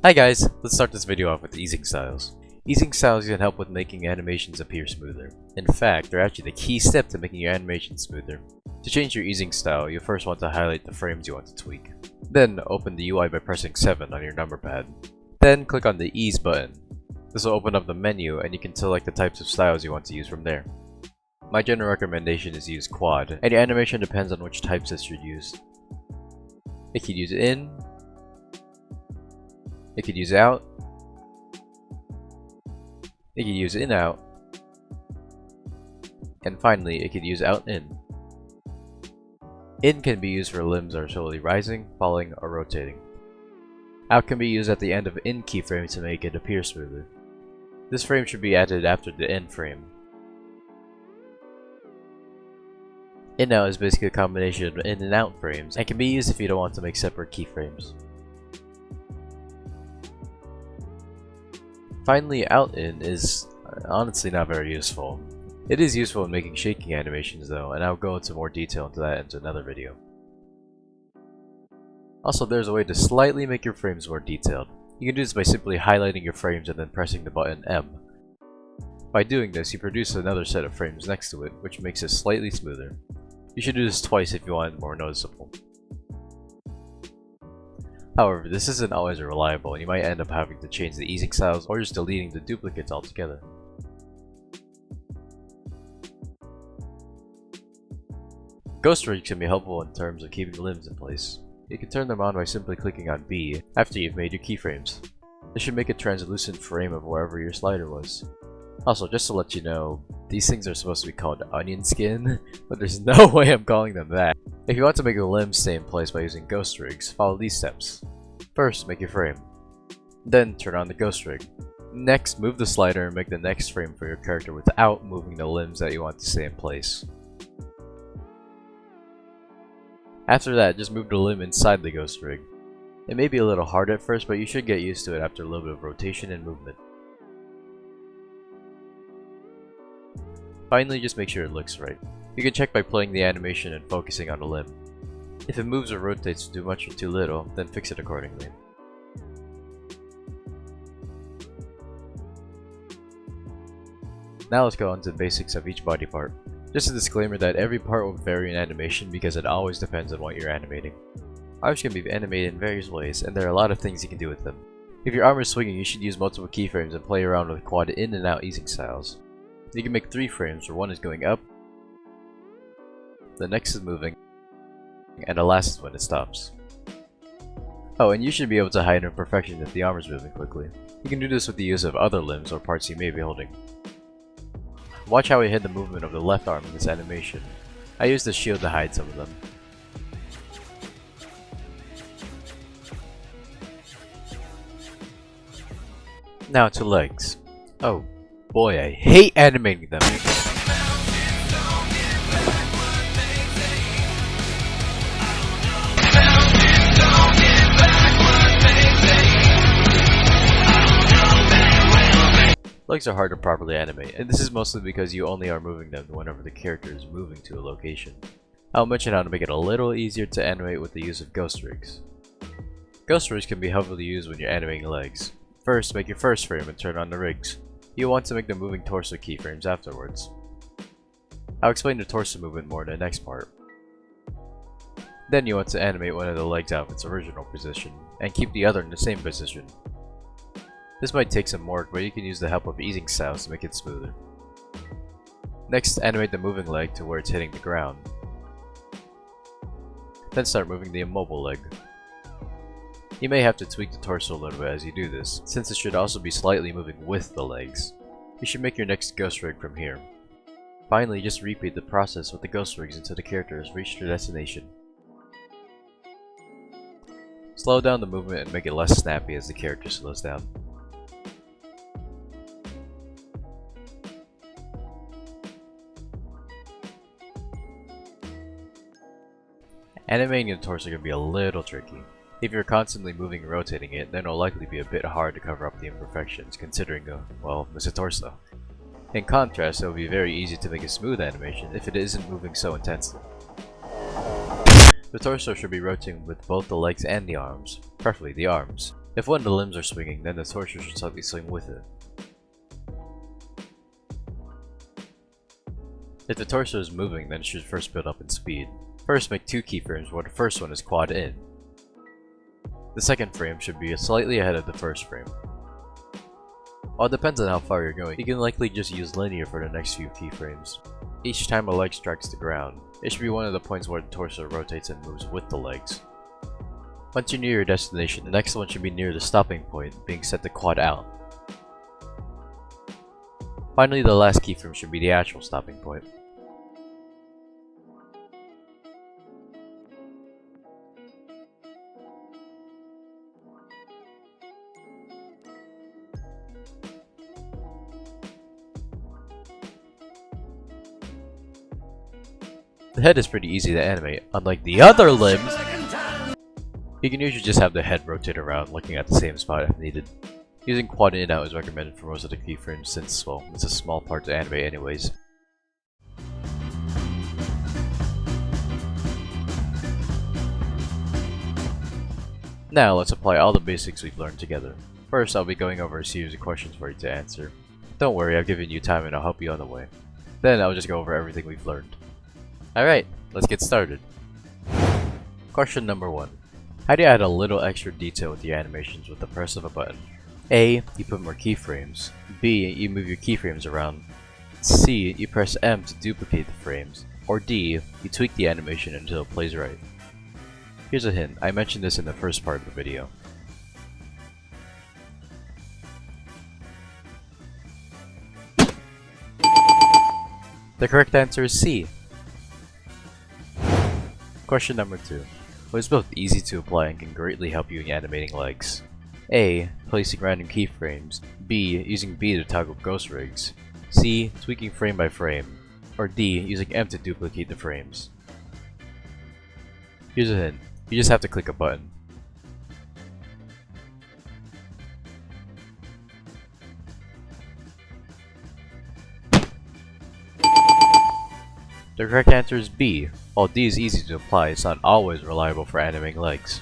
Hi guys, let's start this video off with easing styles. Easing styles can help with making animations appear smoother. In fact, they're actually the key step to making your animation smoother. To change your easing style, you first want to highlight the frames you want to tweak. Then open the UI by pressing 7 on your number pad. Then click on the Ease button. This will open up the menu and you can select the types of styles you want to use from there. My general recommendation is to use quad, and your animation depends on which types it should use. It could use in, it could use out, it could use in out, and finally it could use out in. In can be used for limbs that are slowly rising, falling, or rotating. Out can be used at the end of in keyframe to make it appear smoother. This frame should be added after the in frame. In out is basically a combination of in and out frames and can be used if you don't want to make separate keyframes. Finally, out in is honestly not very useful. It is useful in making shaking animations though, and I'll go into more detail into that into another video. Also, there's a way to slightly make your frames more detailed. You can do this by simply highlighting your frames and then pressing the button M. By doing this, you produce another set of frames next to it, which makes it slightly smoother. You should do this twice if you want it more noticeable. However, this isn't always reliable and you might end up having to change the easing styles or just deleting the duplicates altogether. Ghost rigs can be helpful in terms of keeping limbs in place. You can turn them on by simply clicking on B after you've made your keyframes. This should make a translucent frame of wherever your slider was. Also, just to let you know, these things are supposed to be called onion skin, but there's no way I'm calling them that. If you want to make a limb stay in place by using ghost rigs, follow these steps. First, make your frame. Then, turn on the ghost rig. Next, move the slider and make the next frame for your character without moving the limbs that you want to stay in place. After that, just move the limb inside the ghost rig. It may be a little hard at first, but you should get used to it after a little bit of rotation and movement. Finally, just make sure it looks right. You can check by playing the animation and focusing on a limb. If it moves or rotates too much or too little, then fix it accordingly. Now let's go on to the basics of each body part. Just a disclaimer that every part will vary in animation because it always depends on what you're animating. Arms can be animated in various ways, and there are a lot of things you can do with them. If your arm is swinging, you should use multiple keyframes and play around with quad in and out easing styles. You can make 3 frames where one is going up, the next is moving, and the last is when it stops. Oh, and you should be able to hide imperfections if the arm is moving quickly. You can do this with the use of other limbs or parts you may be holding. Watch how I hid the movement of the left arm in this animation. I used the shield to hide some of them. Now to legs. Oh boy, I hate animating them. Legs are hard to properly animate, and this is mostly because you only are moving them whenever the character is moving to a location. I'll mention how to make it a little easier to animate with the use of ghost rigs. Ghost rigs can be helpful to use when you're animating legs. First, make your first frame and turn on the rigs. You'll want to make the moving torso keyframes afterwards. I'll explain the torso movement more in the next part. Then you want to animate one of the legs out of its original position, and keep the other in the same position. This might take some work, but you can use the help of easing styles to make it smoother. Next, animate the moving leg to where it's hitting the ground. Then start moving the immobile leg. You may have to tweak the torso a little bit as you do this, since it should also be slightly moving with the legs. You should make your next ghost rig from here. Finally, just repeat the process with the ghost rigs until the character has reached their destination. Slow down the movement and make it less snappy as the character slows down. Animating the torso can be a little tricky. If you're constantly moving and rotating it, then it'll likely be a bit hard to cover up the imperfections, considering, well, it's a torso. In contrast, it will be very easy to make a smooth animation if it isn't moving so intensely. The torso should be rotating with both the legs and the arms, preferably the arms. If one of the limbs are swinging, then the torso should slightly swing with it. If the torso is moving, then it should first build up in speed. First, make 2 keyframes where the first one is quad in. The second frame should be slightly ahead of the first frame. While it depends on how far you're going, you can likely just use linear for the next few keyframes. Each time a leg strikes the ground, it should be one of the points where the torso rotates and moves with the legs. Once you're near your destination, the next one should be near the stopping point, being set to quad out. Finally, the last keyframe should be the actual stopping point. The head is pretty easy to animate, unlike the other limbs. You can usually just have the head rotate around, looking at the same spot if needed. Using quad in and out is recommended for most of the keyframes since, well, it's a small part to animate anyways. Now let's apply all the basics we've learned together. First, I'll be going over a series of questions for you to answer. Don't worry, I've given you time and I'll help you on the way. Then I'll just go over everything we've learned. Alright, let's get started. Question number 1. How do you add a little extra detail with your animations with the press of a button? A. You put more keyframes. B. You move your keyframes around. C. You press M to duplicate the frames. Or D. You tweak the animation until it plays right. Here's a hint, I mentioned this in the first part of the video. The correct answer is C. Question number 2. What is both easy to apply and can greatly help you in animating legs? A. Placing random keyframes. B. Using B to toggle ghost rigs. C. Tweaking frame by frame. Or D. Using M to duplicate the frames. Here's a hint. You just have to click a button. The correct answer is B. While D is easy to apply, it's not always reliable for animating legs.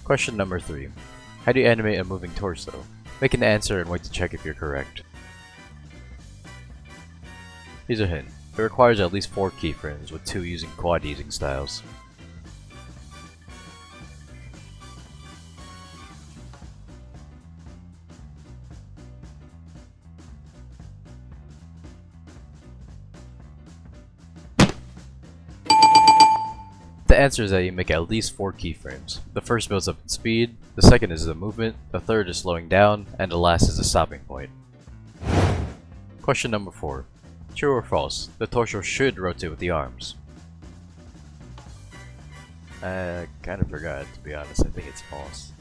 Question number 3. How do you animate a moving torso? Make an answer and wait to check if you're correct. Here's a hint. It requires at least 4 keyframes, with 2 using quad easing styles. The answer is that you make at least 4 keyframes. The first builds up in speed, the second is the movement, the third is slowing down, and the last is the stopping point. Question number 4. True or false? The torso should rotate with the arms. I kind of forgot, to be honest. I think it's false.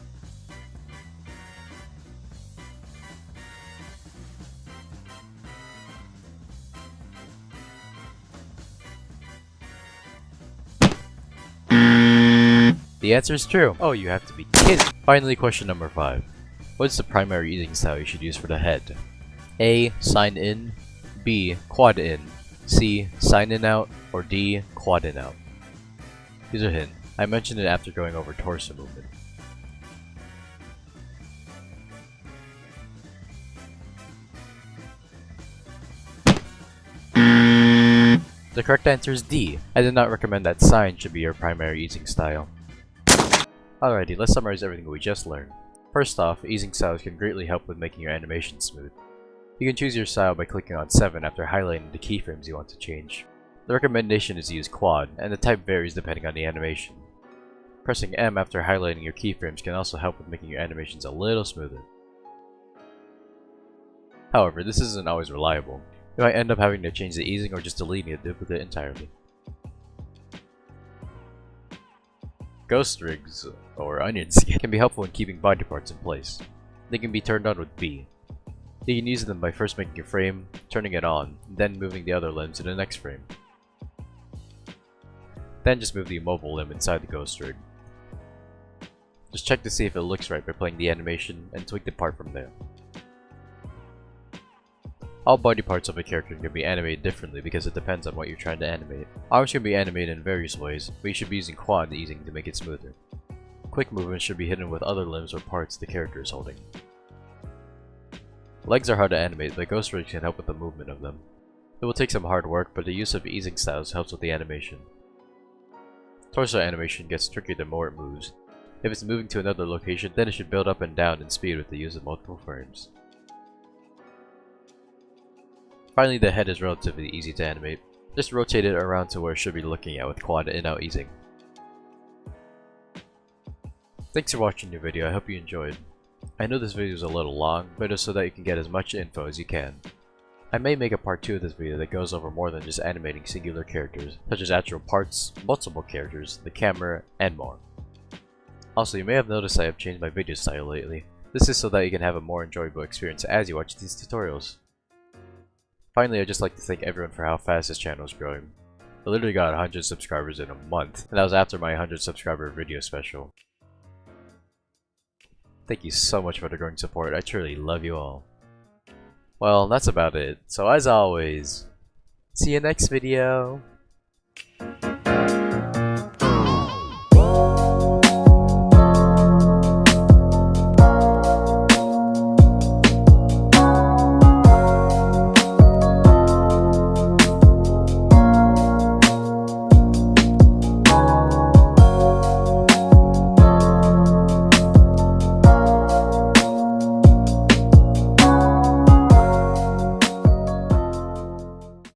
The answer is true. Oh, you have to be kidding. Finally, question number 5. What is the primary easing style you should use for the head? A. Sign in. B. Quad in. C. Sign in out. Or D. Quad in out. Here's a hint. I mentioned it after going over torso movement. The correct answer is D. I did not recommend that sign should be your primary easing style. Alrighty, let's summarize everything we just learned. First off, easing styles can greatly help with making your animation smooth. You can choose your style by clicking on 7 after highlighting the keyframes you want to change. The recommendation is to use quad, and the type varies depending on the animation. Pressing M after highlighting your keyframes can also help with making your animations a little smoother. However, this isn't always reliable. You might end up having to change the easing or just deleting the duplicate entirely. Ghost rigs, or onions, can be helpful in keeping body parts in place. They can be turned on with B. You can use them by first making a frame, turning it on, then moving the other limbs to the next frame. Then just move the immobile limb inside the ghost rig. Just check to see if it looks right by playing the animation and tweak the part from there. All body parts of a character can be animated differently because it depends on what you're trying to animate. Arms can be animated in various ways, but you should be using quad easing to make it smoother. quick movements should be hidden with other limbs or parts the character is holding. Legs are hard to animate, but ghost rigs can help with the movement of them. It will take some hard work, but the use of easing styles helps with the animation. Torso animation gets trickier the more it moves. If it's moving to another location, then it should build up and down in speed with the use of multiple frames. Finally, the head is relatively easy to animate. Just rotate it around to where it should be looking at with quad in-out easing. Thanks for watching the video, I hope you enjoyed. I know this video is a little long, but it's so that you can get as much info as you can. I may make a part 2 of this video that goes over more than just animating singular characters, such as actual parts, multiple characters, the camera, and more. Also, you may have noticed I have changed my video style lately. This is so that you can have a more enjoyable experience as you watch these tutorials. Finally, I'd just like to thank everyone for how fast this channel is growing. I literally got 100 subscribers in a month, and that was after my 100 subscriber video special. Thank you so much for the growing support, I truly love you all. Well, that's about it. So as always, see you next video!